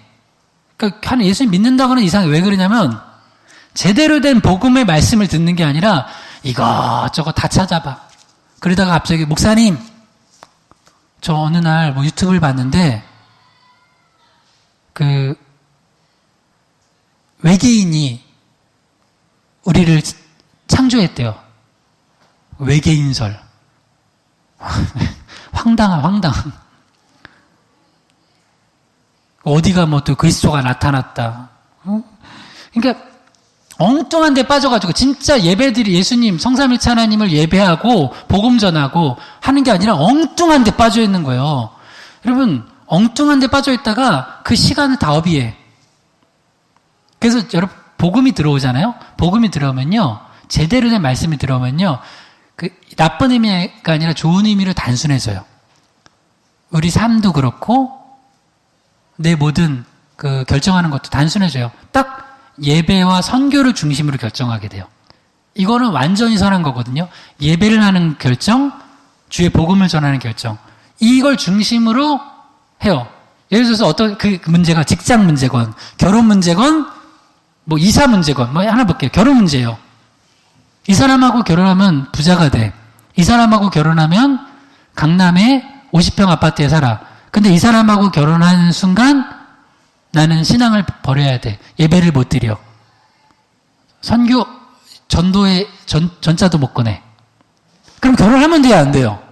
그러니까 예수님 믿는다고는 이상해. 왜 그러냐면 제대로 된 복음의 말씀을 듣는 게 아니라 이것저것 다 찾아봐. 그러다가 갑자기 목사님 저 어느 날 유튜브를 봤는데 그 외계인이 우리를 창조했대요. 외계인설. 황당한. 어디가 또 그리스도가 나타났다. 그러니까 엉뚱한 데 빠져가지고 진짜 예배들이 예수님 성삼일체 하나님을 예배하고 복음 전하고 하는 게 아니라 엉뚱한 데 빠져 있는 거예요. 여러분 엉뚱한 데 빠져 있다가 그 시간을 다 허비해. 그래서 여러분 복음이 들어오잖아요. 복음이 들어오면요 제대로 된 말씀이 들어오면요 그 나쁜 의미가 아니라 좋은 의미로 단순해져요. 우리 삶도 그렇고 내 모든 그 결정하는 것도 단순해져요. 딱 예배와 선교를 중심으로 결정하게 돼요. 이거는 완전히 선한 거거든요. 예배를 하는 결정, 주의 복음을 전하는 결정. 이걸 중심으로 해요. 예를 들어서 어떤 그 문제가 직장 문제건, 결혼 문제건, 이사 문제건, 하나 볼게요. 결혼 문제예요. 이 사람하고 결혼하면 부자가 돼. 이 사람하고 결혼하면 강남에 50평 아파트에 살아. 근데 이 사람하고 결혼하는 순간 나는 신앙을 버려야 돼. 예배를 못 드려. 선교, 전도의 전자도 못 꺼내. 그럼 결혼하면 돼요, 안 돼요?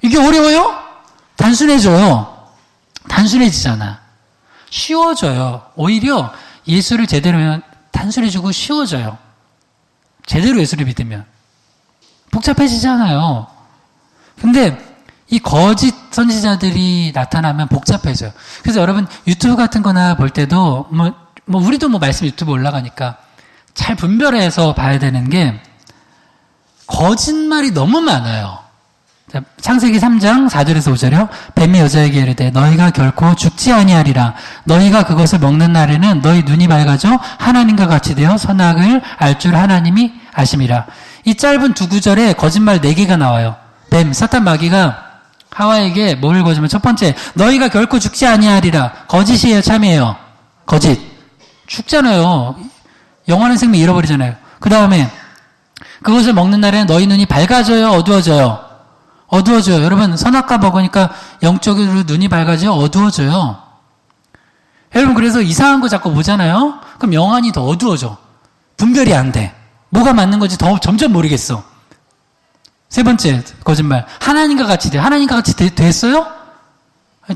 이게 어려워요? 단순해져요. 단순해지잖아. 쉬워져요. 오히려 예수를 제대로 하면 단순해지고 쉬워져요. 제대로 예수를 믿으면. 복잡해지잖아요. 근데 이 거짓 선지자들이 나타나면 복잡해져요. 그래서 여러분 유튜브 같은 거나 볼 때도 우리도 말씀 유튜브 올라가니까 잘 분별해서 봐야 되는 게 거짓말이 너무 많아요. 창세기 3장 4절에서 5절이요. 뱀이 여자에게 이르되 너희가 결코 죽지 아니하리라. 너희가 그것을 먹는 날에는 너희 눈이 밝아져 하나님과 같이 되어 선악을 알 줄 하나님이 아심이라. 이 짧은 두 구절에 거짓말 4개가 나와요. 뱀, 사탄 마귀가 하와에게 뭘 거짓말? 첫 번째, 너희가 결코 죽지 아니하리라. 거짓이에요, 참이에요? 거짓. 죽잖아요. 영원한 생명 잃어버리잖아요. 그 다음에 그것을 먹는 날에는 너희 눈이 밝아져요, 어두워져요? 어두워져요. 여러분 선악과 먹으니까 영적으로 눈이 밝아져요, 어두워져요. 여러분 그래서 이상한 거 자꾸 보잖아요. 그럼 영안이 더 어두워져. 분별이 안 돼. 뭐가 맞는 건지 더 점점 모르겠어. 세 번째 거짓말. 하나님과 같이 돼. 하나님과 같이 됐어요?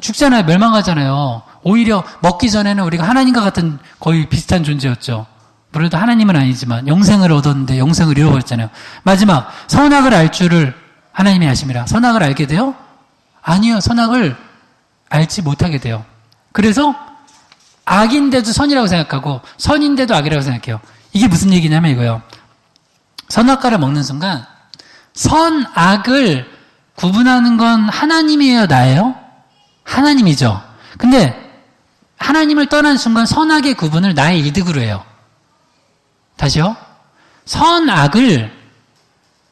죽잖아요. 멸망하잖아요. 오히려 먹기 전에는 우리가 하나님과 같은 거의 비슷한 존재였죠. 그래도 하나님은 아니지만 영생을 얻었는데 영생을 잃어버렸잖아요. 마지막 선악을 알 줄을 하나님이 아심이라. 선악을 알게 돼요? 아니요. 선악을 알지 못하게 돼요. 그래서 악인데도 선이라고 생각하고 선인데도 악이라고 생각해요. 이게 무슨 얘기냐면 이거예요. 선악과를 먹는 순간 선, 악을 구분하는 건 하나님이에요? 나예요? 하나님이죠. 근데 하나님을 떠난 순간 선악의 구분을 나의 이득으로 해요. 다시요. 선, 악을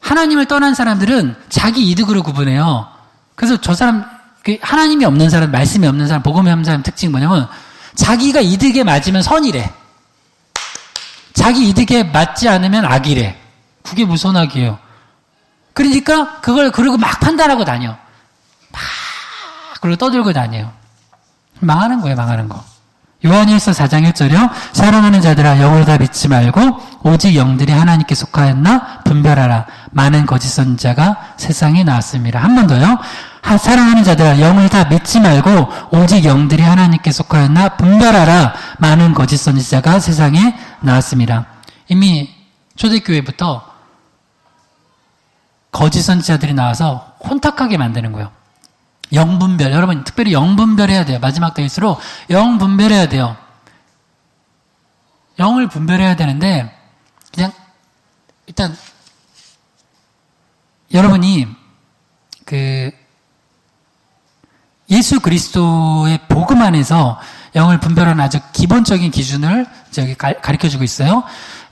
하나님을 떠난 사람들은 자기 이득으로 구분해요. 그래서 저 사람, 하나님이 없는 사람, 말씀이 없는 사람, 복음이 없는 사람 특징이 뭐냐면 자기가 이득에 맞으면 선이래. 자기 이득에 맞지 않으면 악이래. 그게 무슨 악이에요? 그러니까 그걸 그러고 막 판단하고 다녀. 막 그러고 떠들고 다녀요. 망하는 거예요, 망하는 거. 요한일서 4장 1절이요. 사랑하는 자들아 영을 다 믿지 말고 오직 영들이 하나님께 속하였나 분별하라. 많은 거짓 선지자가 세상에 나왔습니다. 한 번 더요. 사랑하는 자들아 영을 다 믿지 말고 오직 영들이 하나님께 속하였나 분별하라. 많은 거짓 선지자가 세상에 나왔습니다. 이미 초대교회부터 거짓 선지자들이 나와서 혼탁하게 만드는 거예요. 영분별. 여러분 특별히 영분별해야 돼요. 마지막 때일수록 영분별해야 돼요. 영을 분별해야 되는데 그냥 일단 여러분이 예수 그리스도의 복음 안에서 영을 분별하는 아주 기본적인 기준을 저기 가르쳐주고 있어요.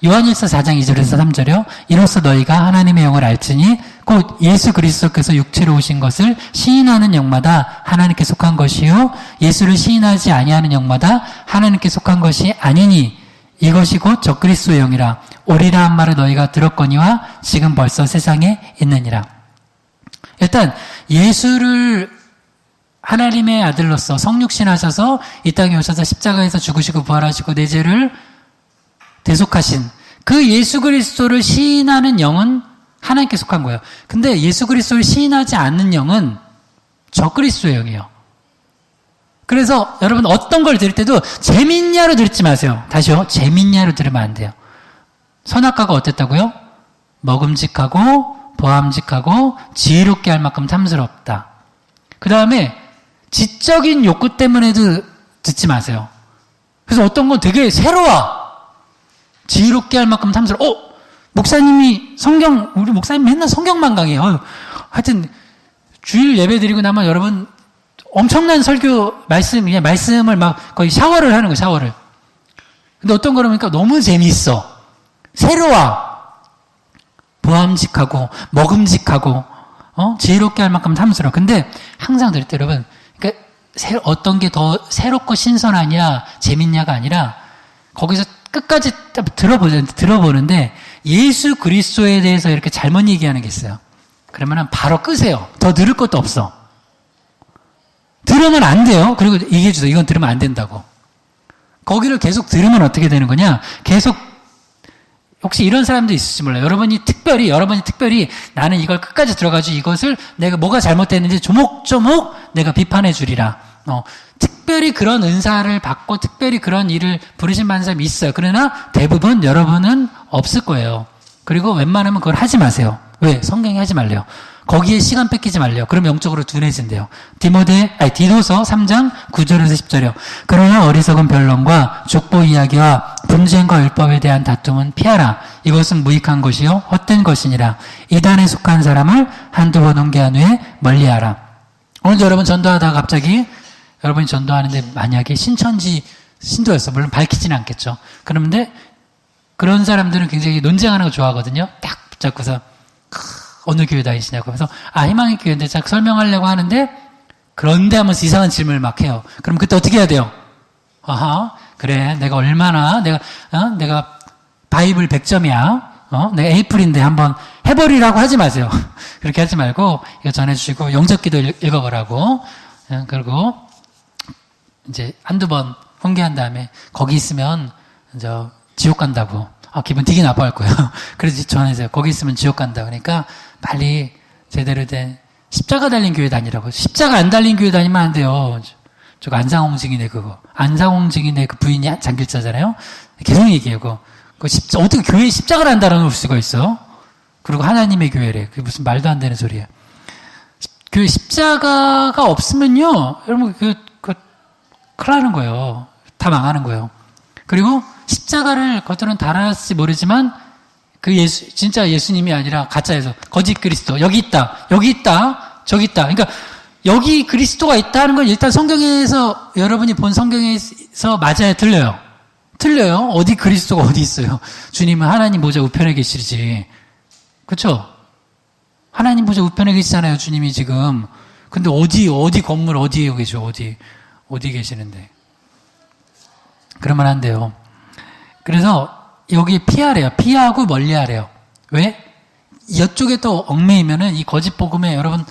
요한일서 4장 2절에서 3절이요. 이로써 너희가 하나님의 영을 알지니 곧 예수 그리스도께서 육체로 오신 것을 시인하는 영마다 하나님께 속한 것이요 예수를 시인하지 아니하는 영마다 하나님께 속한 것이 아니니 이것이 곧 적그리스도의 영이라. 오리라 한 말을 너희가 들었거니와 지금 벌써 세상에 있느니라. 일단 예수를 하나님의 아들로서 성육신하셔서 이 땅에 오셔서 십자가에서 죽으시고 부활하시고 내 죄를 대속하신 그 예수 그리스도를 시인하는 영은 하나님께 속한 거예요. 근데 예수 그리스도를 시인하지 않는 영은 적그리스도의 영이에요. 그래서 여러분 어떤 걸 들을 때도 재밌냐로 듣지 마세요. 다시요. 재밌냐로 들으면 안 돼요. 선악과가 어땠다고요? 먹음직하고 보암직하고 지혜롭게 할 만큼 탐스럽다. 그 다음에 지적인 욕구 때문에도 듣지 마세요. 그래서 어떤 건 되게 새로워. 지혜롭게 할 만큼 탐스러워. 목사님이 우리 목사님 맨날 성경만 강해요. 하여튼 주일 예배 드리고 나면 여러분 엄청난 설교 그냥 말씀을 막 거의 샤워를 하는 거예요, 샤워를. 근데 어떤 거라니까 너무 재미있어. 새로워. 보암직하고, 먹음직하고, 지혜롭게 할 만큼 탐스러워. 근데 항상 들을 때 여러분, 그러니까 어떤 게 더 새롭고 신선하냐, 재밌냐가 아니라 거기서 끝까지 들어보는데 예수 그리스도에 대해서 이렇게 잘못 얘기하는 게 있어요. 그러면 바로 끄세요. 더 들을 것도 없어. 들으면 안 돼요. 그리고 얘기해 주세요. 이건 들으면 안 된다고. 거기를 계속 들으면 어떻게 되는 거냐? 계속 혹시 이런 사람도 있을지 몰라요. 여러분이 특별히 나는 이걸 끝까지 들어가지고 이것을 내가 뭐가 잘못됐는지 조목조목 내가 비판해 주리라. 특별히 그런 은사를 받고 특별히 그런 일을 부르신 받는 사람이 있어요. 그러나 대부분 여러분은 없을 거예요. 그리고 웬만하면 그걸 하지 마세요. 왜? 성경이 하지 말래요. 거기에 시간 뺏기지 말래요. 그럼 영적으로 둔해진대요. 디도서 3장 9절에서 10절이요. 그러나 어리석은 변론과 족보 이야기와 분쟁과 율법에 대한 다툼은 피하라. 이것은 무익한 것이요 헛된 것이니라. 이단에 속한 사람을 한두 번 훈계한 후에 멀리하라. 오늘도 여러분 전도하다가 갑자기 여러분이 전도하는데 만약에 신도였어. 물론 밝히지는 않겠죠. 그런데 그런 사람들은 굉장히 논쟁하는 거 좋아하거든요. 딱 붙잡고서 어느 교회 다니시냐고 하면서 희망의 교회인데 딱 설명하려고 하는데 그런데 하면서 이상한 질문을 막 해요. 그럼 그때 어떻게 해야 돼요? 그래 내가 얼마나 내가 바이블 100점이야. 내가 에이프릴인데 한번 해버리라고 하지 마세요. 그렇게 하지 말고 이거 전해주시고 영접기도 읽어보라고. 그리고 이제 한두 번 훈계한 다음에 거기 있으면 지옥 간다고. 기분 되게 나빠할 거예요. 그래서 전해주세요. 거기 있으면 지옥 간다. 그러니까 빨리 제대로 된 십자가 달린 교회 다니라고. 십자가 안 달린 교회 다니면 안 돼요. 저거 안상홍 증인의 그거. 안상홍 증인의 그 부인이 장길자잖아요. 계속 얘기해요. 어떻게 교회에 십자가를 안 달아놓을 수가 있어? 그리고 하나님의 교회래. 그게 무슨 말도 안 되는 소리예요. 교회 십자가가 없으면요. 여러분 큰일 나는 거예요. 다 망하는 거예요. 그리고 십자가를 겉으로는 달았을지 모르지만 진짜 예수님이 아니라 가짜에서 거짓 그리스도 여기 있다 저기 있다. 그러니까 여기 그리스도가 있다는 걸 일단 성경에서 여러분이 본 성경에서 맞아야 틀려요. 어디 그리스도가 어디 있어요? 주님은 하나님 보좌 우편에 계시지. 그렇죠? 하나님 보좌 우편에 계시잖아요. 주님이 지금. 근데 어디 건물 어디에 계셔? 어디 계시는데? 그러면 안 돼요. 그래서 여기 피하래요. 피하고 멀리하래요. 왜? 이쪽에 또 얽매이면은 이 거짓 복음에 여러분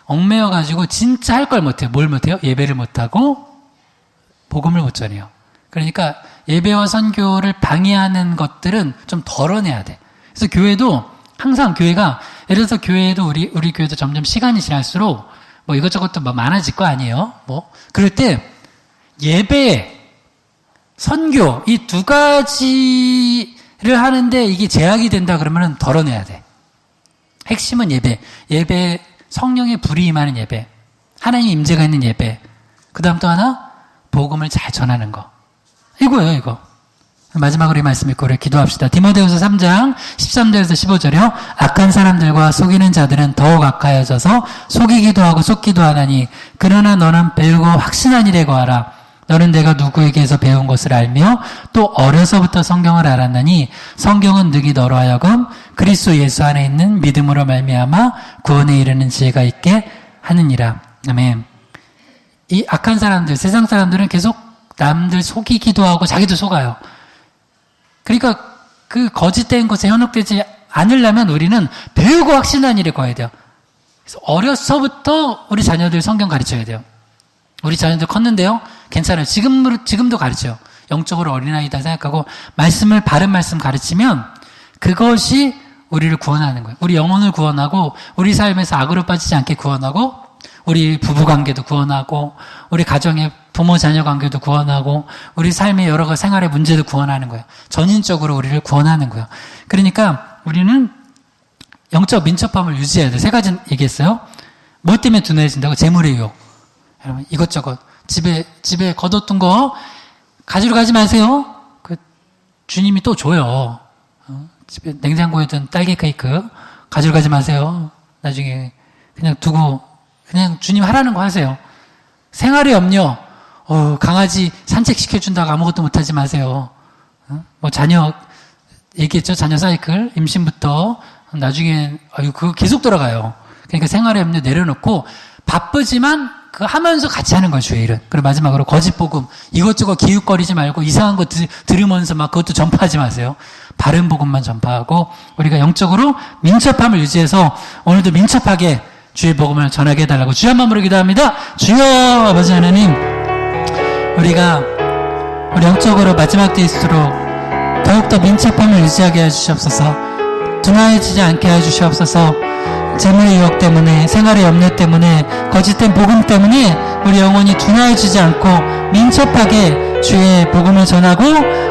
얽매여가지고 진짜 할 걸 못해요. 뭘 못해요? 예배를 못하고 복음을 못 전해요. 그러니까 예배와 선교를 방해하는 것들은 좀 덜어내야 돼. 그래서 교회도 항상 교회가 예를 들어서 교회도 우리 교회도 점점 시간이 지날수록 뭐 이것저것 많아질 거 아니에요. 그럴 때 예배 선교 이 두 가지를 하는데 이게 제약이 된다 그러면은 덜어내야 돼. 핵심은 예배 성령의 불이 임하는 예배, 하나님의 임재가 있는 예배. 그다음 또 하나 복음을 잘 전하는 거. 이거. 마지막으로 이 말씀 읽고 우리 기도합시다. 디모데후서 3장 13절에서 15절이요. 악한 사람들과 속이는 자들은 더욱 악하여져서 속이기도 하고 속기도 하나니 그러나 너는 배우고 확신한 일에 거하라. 너는 내가 누구에게서 배운 것을 알며 또 어려서부터 성경을 알았나니 성경은 능히 너로 하여금 그리스도 예수 안에 있는 믿음으로 말미암아 구원에 이르는 지혜가 있게 하느니라. 아멘. 이 악한 사람들, 세상 사람들은 계속 남들 속이기도 하고 자기도 속아요. 그러니까 그 거짓된 것에 현혹되지 않으려면 우리는 배우고 확신한 일에 거해야 돼요. 그래서 어려서부터 우리 자녀들 성경 가르쳐야 돼요. 우리 자녀들 컸는데요. 괜찮아요. 지금도 가르쳐요. 영적으로 어린아이다 생각하고 바른 말씀 가르치면 그것이 우리를 구원하는 거예요. 우리 영혼을 구원하고 우리 삶에서 악으로 빠지지 않게 구원하고 우리 부부관계도 구원하고 우리 가정의 부모 자녀 관계도 구원하고 우리 삶의 여러 가지 생활의 문제도 구원하는 거예요. 전인적으로 우리를 구원하는 거예요. 그러니까 우리는 영적 민첩함을 유지해야 돼요. 3가지 얘기했어요. 뭐 때문에 둔해진다고? 재물의 유혹. 여러분 이것저것 집에 걷어둔 거 가지러 가지 마세요. 주님이 또 줘요. 집에 냉장고에 둔 딸기 케이크 가지러 가지 마세요. 나중에 그냥 두고 그냥 주님 하라는 거 하세요. 생활의 염려, 강아지 산책시켜준다고 아무것도 못하지 마세요. 자녀 얘기했죠. 자녀 사이클 임신부터 나중에 그거 계속 돌아가요. 그러니까 생활의 염려 내려놓고 바쁘지만 하면서 같이 하는 거예요, 주의 일은. 그리고 마지막으로 거짓 복음. 이것저것 기웃거리지 말고 이상한 거 들으면서 막 그것도 전파하지 마세요. 바른 복음만 전파하고 우리가 영적으로 민첩함을 유지해서 오늘도 민첩하게 주의 복음을 전하게 해달라고 주여 한번 부르기도 합니다. 주여 아버지 하나님, 우리가 우리 영적으로 마지막 때일수록 더욱더 민첩함을 유지하게 해주시옵소서. 둔화해지지 않게 해주시옵소서. 재물의 유혹 때문에, 생활의 염려 때문에, 거짓된 복음 때문에 우리 영혼이 둔화해지지 않고 민첩하게 주의 복음을 전하고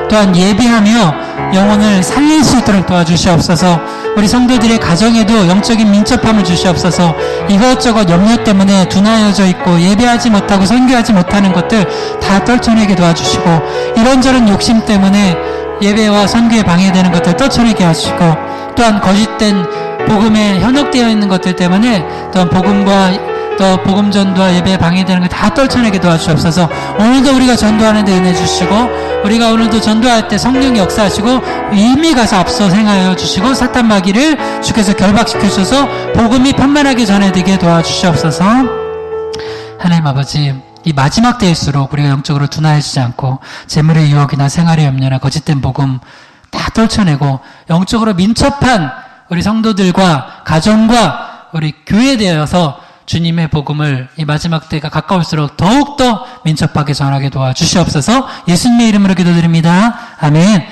또한 예배하며 영혼을 살릴 수 있도록 도와주시옵소서. 우리 성도들의 가정에도 영적인 민첩함을 주시옵소서. 이것저것 염려 때문에 둔하여져 있고 예배하지 못하고 선교하지 못하는 것들 다 떨쳐내게 도와주시고, 이런저런 욕심 때문에 예배와 선교에 방해되는 것들 떨쳐내게 하시고, 또한 거짓된 복음에 현혹되어 있는 것들 때문에 또한 또 복음 전도와 예배에 방해되는 것 다 떨쳐내게 도와주옵소서. 오늘도 우리가 전도하는 데 은혜 주시고, 우리가 오늘도 전도할 때 성령 역사하시고 이미 가서 앞서 행하여 주시고, 사탄 마귀를 주께서 결박시켜 주셔서 복음이 편만하게 전해지게 도와주시옵소서. 하나님 아버지, 이 마지막 때일수록 우리가 영적으로 둔하여지지 않고 재물의 유혹이나 생활의 염려나 거짓된 복음 다 떨쳐내고 영적으로 민첩한 우리 성도들과 가정과 우리 교회에 대해서 주님의 복음을 이 마지막 때가 가까울수록 더욱더 민첩하게 전하게 도와주시옵소서. 예수님의 이름으로 기도드립니다. 아멘.